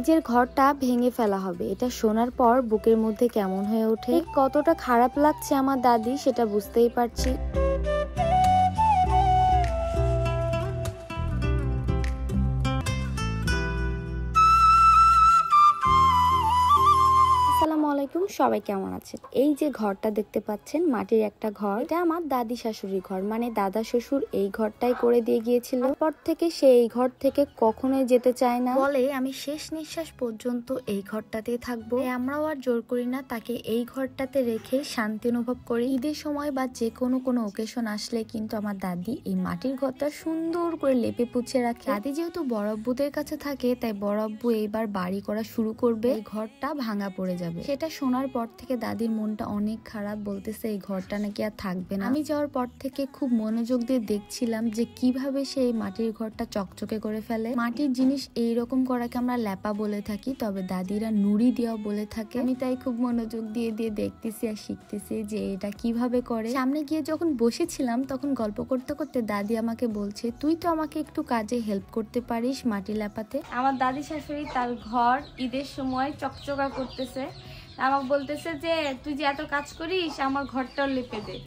নিজের ঘরটা ভেঙে ফেলা হবে। এটা শোনার পর বুকের মধ্যে কেমন হয়ে ওঠে, কতটা খারাপ লাগছে আমার দাদি সেটা বুঝতেই পারছি। আসসালামু আলাইকুম, সবাই কেমন আছেন? এই যে ঘরটা দেখতে পাচ্ছেন, মাটির একটা ঘর, এটা আমার দাদি শাশুড়ির ঘর, মানে দাদা শ্বশুর এই ঘরটাই করে দিয়ে গিয়েছিল। তারপর থেকে সে এই ঘর থেকে কখনোই যেতে চায় না, বলে আমি শেষ নিঃশ্বাস পর্যন্ত এই ঘরটাতেই থাকবো। আমরাও আর জোর করি না, তাকে এই ঘরটাতে রেখে শান্তি অনুভব করি। ঈদের সময় বা যে কোনো ওকেশন আসলে কিন্তু আমার দাদি এই মাটির ঘরটা সুন্দর করে লেপে পুছে রাখে। দাদি যেহেতু বড় আব্বুদের কাছে থাকে, তাই বড় আব্বু এইবার বাড়ি করা শুরু করবে, এই ঘরটা ভাঙা পড়ে যাবে। সেটা শোনার পর থেকে দাদির মনটা অনেক খারাপ, বলতেছে এই ঘরটা নাকি আর থাকবে না। আমি যাওয়ার পর থেকে খুব মনোযোগ দিয়ে দেখছিলাম যে কিভাবে সে এই মাটির ঘরটা চকচকে করে ফেলে। মাটির জিনিস এইরকম করাকে আমরা ল্যাপা বলে থাকি, তবে দাদিরা নুড়ি দেওয়া বলে থাকে। আমি তাই খুব মনোযোগ দিয়ে দেখতেছি আর শিখতেছি যে এটা কিভাবে করে। সামনে গিয়ে যখন বসেছিলাম তখন গল্প করতে করতে দাদি আমাকে বলছে, তুই তো আমাকে একটু কাজে হেল্প করতে পারিস মাটি ল্যাপাতে। আমার দাদি শাশুড়ি তার ঘর ঈদের সময় চকচকা করতেছে, আমাকে বলতেছে যে তুই যে এত কাজ করিস আমার ঘরটাও লেপে দে।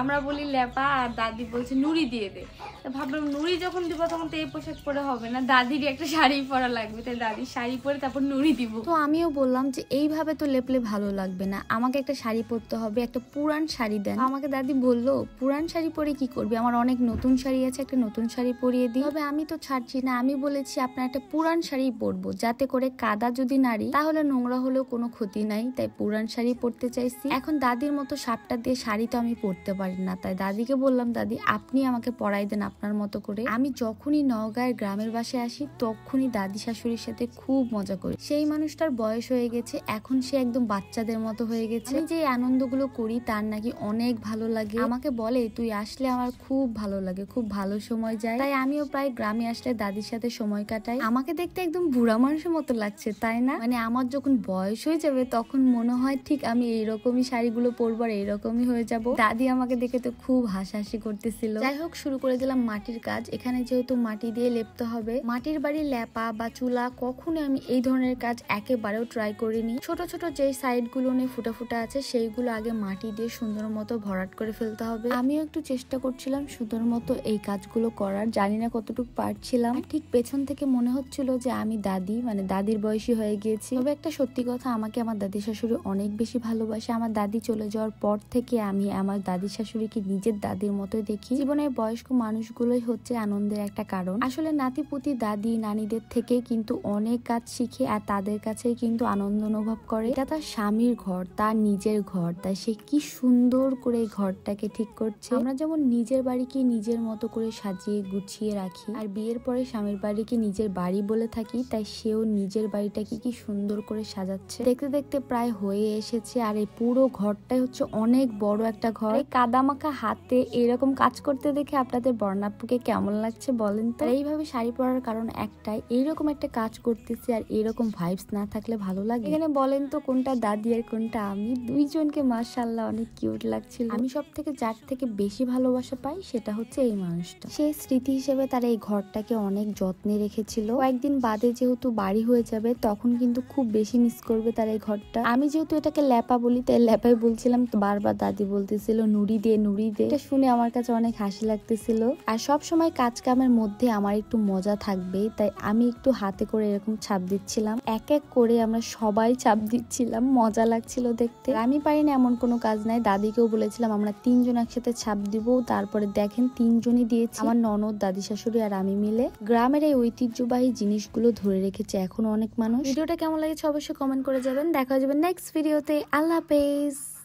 আমরা বলি লেপা, আর দাদি বলছে নুড়ি দিয়ে দে। তো ভাবলাম নুড়ি যখন দিব তখন তো এই পোশাক পরে হবে না, দাদির একটা শাড়ি পরা লাগবে, তাই দাদির শাড়ি পরে তারপর নুড়ি দিব। তো আমিও বললাম যে এইভাবে তো লেপলে ভালো লাগবে না, আমাকে একটা শাড়ি পরতে হবে, একটা পুরান শাড়ি দেন। আমাকে দাদি বললো, পুরান শাড়ি পরে কি করবি, আমার অনেক নতুন শাড়ি আছে, একটা নতুন শাড়ি পরিয়ে দিই। তবে আমি তো ছাড়ছি না, আমি বলেছি আপনার একটা পুরান শাড়ি পরবো, যাতে করে কাদা যদি নাড়ি তাহলে নোংরা হলেও কোনো ক্ষতি নাই, তাই পুরান শাড়ি পরতে চাইছি। এখন দাদির মতো সাপটা দিয়ে শাড়ি তো আমি পরতে পারি না, তাই দাদিকে বললাম, দাদি আপনি আমাকে পরাই দেন আপনার মতো করে। আমি যখনই নওগাঁয়ের গ্রামের বাসায় আসি তখনই দাদি শাশুড়ির সাথে খুব মজা করি। সেই মানুষটার বয়স হয়ে গেছে, এখন সে একদম বাচ্চাদের মতো হয়ে গেছে। আমি যে আনন্দগুলো করি তার নাকি অনেক ভালো লাগে, আমাকে বলে তুই আসলে আমার খুব ভালো লাগে, খুব ভালো সময় যায়। তাই আমিও প্রায় গ্রামে আসলে দাদির সাথে সময় কাটাই। আমাকে দেখতে একদম বুড়া মানুষের মতো লাগছে তাই না? মানে আমার যখন বয়স হয়ে যাবে তখন মনে হয় ঠিক আমি এইরকমই শাড়িগুলো পরবো আর এইরকমই হয়ে যাব। দাদি আমাকে দেখে তো খুব হাসাহাসি করতেছিল। যাই হোক, শুরু করে দিলাম মাটির কাজ। এখানে যেহেতু মাটি দিয়ে লেপতে হবে, মাটির বাড়ি লেপা বা চুলা কখনো আমি এই ধরনের কাজ একেবারেও ট্রাই করিনি। ছোট ছোট যে সাইড গুলো নিয়ে ফুটা ফুটা আছে সেইগুলো আগে মাটি দিয়ে সুন্দর মতো ভরাট করে ফেলতে হবে। আমিও একটু চেষ্টা করছিলাম সুন্দর মতো এই কাজগুলো করার, জানি না কতটুকু পারছিলাম। ঠিক পেছন থেকে মনে হচ্ছিল যে আমি দাদি, মানে দাদির বয়সী হয়ে গিয়েছি। তবে একটা সত্যি কথা, আমাকে আমার দাদি শাশুড়ি অনেক বেশি ভালোবাসে। আমার দাদি চলে যাওয়ার পর থেকে আমি আমার দাদি শাশুড়িকে নিজের দাদির মতোই দেখি। জীবনের বয়স্ক মানুষগুলোই হচ্ছে আনন্দের একটা কারণ। আসলে নাতিপুতি দাদি নানিদের থেকে কিন্তু অনেক কাজ শিখে আর তাদের কাছেই কিন্তু আনন্দ অনুভব করে। এটা তার স্বামীর ঘর, তার নিজের ঘর, তাই সে কি সুন্দর করে এই ঘরটাকে ঠিক করছে। আমরা যেমন নিজের বাড়িকে নিজের মতো করে সাজিয়ে গুছিয়ে রাখি আর বিয়ের পরে স্বামীর বাড়িকে নিজের বাড়ি বলে থাকি, তাই সেও নিজের বাড়িটাকে কি সুন্দর করে সাজাচ্ছে। দেখতে দেখতে প্রায় হয়ে এসেছে, আর এই পুরো ঘরটাই হচ্ছে অনেক বড় একটা ঘর। এই কাদামাখা হাতে এরকম কাজ করতে দেখে আপনাদের বর্ণাপুকে কেমন লাগছে বলেন তো? এইভাবে শাড়ি পরার কারণ একটাই, এইরকম একটা কাজ করতেছি আর এইরকম ভাইবস না থাকলে ভালো লাগে? এখানে বলেন তো কোনটা দাদি আর কোনটা আমি? দুইজনকে মাশাআল্লাহ অনেক কিউট লাগছিল। আমি সব থেকে যার থেকে বেশি ভালোবাসা পাই সেটা হচ্ছে এই মানুষটা। সেই স্মৃতি হিসেবে তারা এই ঘরটাকে অনেক যত্নে রেখেছিল। কয়েকদিন বাদে যেহেতু বাড়ি হয়ে যাবে তখন কিন্তু খুব বেশি মিস করবে তারা এই ঘরটা। আমি যেহেতু এটাকে ল্যাপা বলি তাই ল্যাপাই বলছিলাম, তো বারবার দাদি বলতেছিল নুড়ি দে নুড়ি দে। এটা শুনে আমার কাছে অনেক হাসি লাগতেছিল। আর সব সময় কাজ কামের মধ্যে আমার একটু মজা থাকবে, তাই আমি একটু হাতে করে এরকম ছাপ দিচ্ছিলাম। এক এক করে আমরা সবাই ছাপ দিচ্ছিলাম, মজা লাগছিল দেখতে। আমি পারি না এমন কোনো কাজ নাই, দাদিকেও বলেছিলাম আমরা তিনজন একসাথে ছাপ দিব। তারপরে দেখেন তিনজনই দিয়েছি, আমার ননদ, দাদি শাশুড়ি আর আমি মিলে। গ্রামের এই ঐতিহ্যবাহী জিনিসগুলো ধরে রেখেছে এখনো অনেক মানুষ। ভিডিওটা কেমন লাগেছে অবশ্যই কমেন্ট করে যাবেন। দেখা যাবে নেক্সট ভিডিওতে। আল্লাহ হাফেজ।